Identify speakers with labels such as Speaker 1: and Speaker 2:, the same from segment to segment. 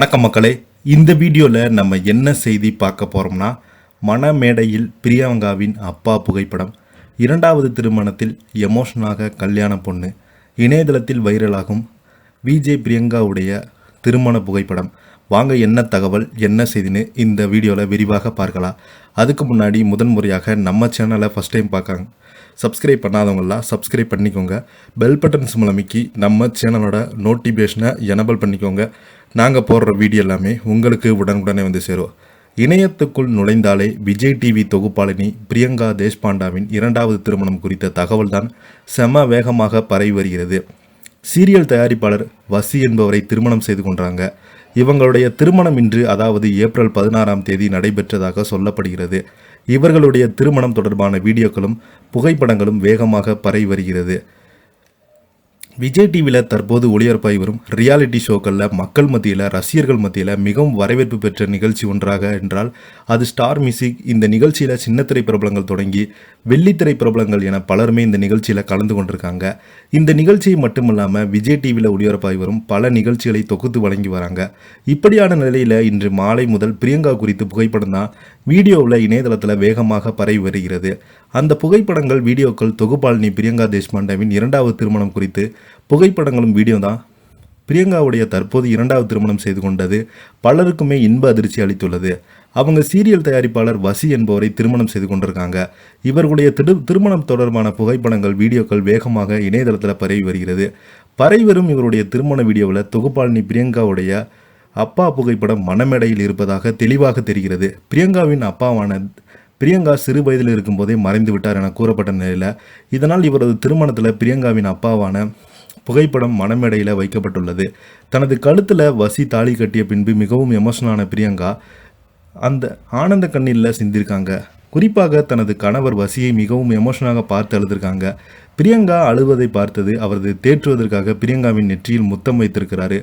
Speaker 1: வணக்கம் மக்களே. இந்த வீடியோவில் நம்ம என்ன செய்தி பார்க்க போகிறோம்னா, மணமேடையில் பிரியங்காவின் அப்பா புகைப்படம், இரண்டாவது திருமணத்தில் எமோஷனாக கல்யாண பொண்ணு, இணையதளத்தில் வைரலாகும் விஜய் பிரியங்காவுடைய திருமண புகைப்படம். வாங்க என்ன தகவல் என்ன செய்தின்னு இந்த வீடியோவில் விரிவாக பார்க்கலாம். அதுக்கு முன்னாடி முதன்முறையாக நம்ம சேனலை ஃபஸ்ட் டைம் பார்க்காங்க சப்ஸ்கிரைப் பண்ணாதவங்களாம் சப்ஸ்கிரைப் பண்ணிக்கோங்க. பெல் பட்டன்ஸ் மூலமிக்கி நம்ம சேனலோட நோட்டிஃபிகேஷனை எனபிள் பண்ணிக்கோங்க. நாங்கள் போடுற வீடியோ எல்லாமே உங்களுக்கு உடனுக்குடனே வந்து சேரும். இணையத்துக்குள் நுழைந்தாலே விஜய் டிவி தொகுப்பாளினி பிரியங்கா தேஷ்பாண்டாவின் இரண்டாவது திருமணம் குறித்த தகவல் தான் செம வேகமாக பரவி வருகிறது. சீரியல் தயாரிப்பாளர் வசி என்பவரை திருமணம் செய்து கொண்டாங்க. இவங்களுடைய திருமணம் இன்று, அதாவது ஏப்ரல் 16ஆம் தேதி நடைபெற்றதாக சொல்லப்படுகிறது. இவர்களுடைய திருமணம் தொடர்பான வீடியோக்களும் புகைப்படங்களும் வேகமாக பரவி வருகிறது. விஜய் டிவியில் தற்போது ஒளிபரப்பாகி வரும் ரியாலிட்டி ஷோக்களில் மக்கள் மத்தியில், ரசிகர்கள் மத்தியில் மிகவும் வரவேற்பு பெற்ற நிகழ்ச்சி ஒன்றாக என்றால் அது ஸ்டார் மியூசிக். இந்த நிகழ்ச்சியில் சின்னத்திரை பிரபலங்கள் தொடங்கி வெள்ளித்திரை பிரபலங்கள் என பலருமே இந்த நிகழ்ச்சியில் கலந்து கொண்டிருக்காங்க. இந்த நிகழ்ச்சியை மட்டுமில்லாமல் விஜய் டிவியில் ஒளிபரப்பாகி வரும் பல நிகழ்ச்சிகளை தொகுத்து வழங்கி வராங்க. இப்படியான நிலையில் இன்று மாலை முதல் பிரியங்கா குறித்து புகைப்படம் தான் வீடியோவில் இணையதளத்தில் வேகமாக பரவி வருகிறது. அந்த புகைப்படங்கள், வீடியோக்கள் தொகுப்பாளினி பிரியங்கா தேஷ்பாண்டாவின் இரண்டாவது திருமணம் குறித்து புகைப்படங்களும் வீடியோ தான். பிரியங்காவுடைய தற்போது இரண்டாவது திருமணம் செய்து கொண்டது பலருக்குமே இன்ப அதிர்ச்சி அளித்துள்ளது. அவங்க சீரியல் தயாரிப்பாளர் வசி என்பவரை திருமணம் செய்து கொண்டிருக்காங்க. இவர்களுடைய திருமணம் தொடர்பான புகைப்படங்கள், வீடியோக்கள் வேகமாக இணையதளத்தில் பரவி வருகிறது. பரவி வரும் இவருடைய திருமண வீடியோவில் தொகுப்பாளினி பிரியங்காவுடைய அப்பா புகைப்படம் மணமேடையில் இருப்பதாக தெளிவாக தெரிகிறது. பிரியங்காவின் அப்பாவான பிரியங்கா சிறு வயதில் இருக்கும்போதே மறைந்து விட்டார் என கூறப்பட்ட நிலையில், இதனால் இவரது திருமணத்தில் பிரியங்காவின் அப்பாவான புகைப்படம் மணமேடையில் வைக்கப்பட்டுள்ளது. தனது கழுத்தில் வசி தாலி கட்டிய பின்பு மிகவும் எமோஷனான பிரியங்கா அந்த ஆனந்த கண்ணீரில் சிந்திருக்காங்க. குறிப்பாக தனது கணவர் வசியை மிகவும் எமோஷனாக பார்த்து அழுதிருக்காங்க. பிரியங்கா அழுவதை பார்த்தது அவரது தேற்றுவதற்காக பிரியங்காவின் நெற்றியில் முத்தம் வைத்திருக்கிறாரு.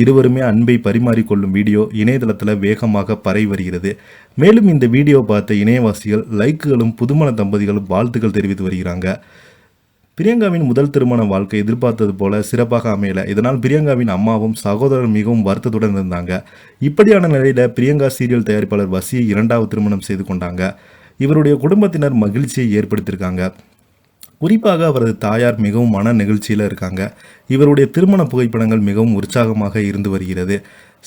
Speaker 1: இருவருமே அன்பை பரிமாறிக்கொள்ளும் வீடியோ இணையதளத்தில் வேகமாக பரவி வருகிறது. மேலும் இந்த வீடியோ பார்த்த இணையவாசிகள் லைக்குகளும் புதுமண தம்பதிகளும் வாழ்த்துக்கள் தெரிவித்து வருகிறாங்க. பிரியங்காவின் முதல் திருமண வாழ்க்கை எதிர்பார்த்தது போல சிறப்பாக அமையல. இதனால் பிரியங்காவின் அம்மாவும் சகோதரர் மிகவும் வருத்தத்துடன் இருந்தாங்க. இப்படியான நிலையில பிரியங்கா சீரியல் தயாரிப்பாளர் வசியை இரண்டாவது திருமணம் செய்து கொண்டாங்க. இவருடைய குடும்பத்தினர் மகிழ்ச்சியை ஏற்படுத்தியிருக்காங்க. குறிப்பாக அவரது தாயார் மிகவும் மன நெகிழ்ச்சியில் இருக்காங்க. இவருடைய திருமண புகைப்படங்கள் மிகவும் உற்சாகமாக இருந்து வருகிறது.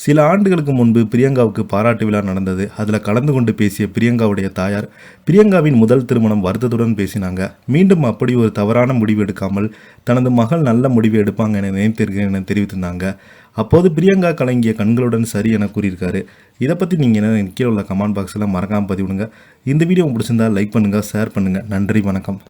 Speaker 1: சில ஆண்டுகளுக்கு முன்பு பிரியங்காவுக்கு பாராட்டு விழா நடந்தது. அதில் கலந்து கொண்டு பேசிய பிரியங்காவுடைய தாயார் பிரியங்காவின் முதல் திருமணம் வருத்தத்துடன் பேசினாங்க. மீண்டும் அப்படி ஒரு தவறான முடிவு எடுக்காமல் தனது மகள் நல்ல முடிவு எடுப்பாங்க என நினைத்திருக்கேன் என தெரிவித்திருந்தாங்க. அப்போது பிரியங்கா கலங்கிய கண்களுடன் சரி என கூறியிருக்காரு. இதை பற்றி நீங்கள் என்ன கீழே உள்ள கமெண்ட் பாக்ஸில் மறக்காமல் பதிவிடுங்க. இந்த வீடியோ பிடிச்சிருந்தால் லைக் பண்ணுங்கள், ஷேர் பண்ணுங்கள். நன்றி, வணக்கம்.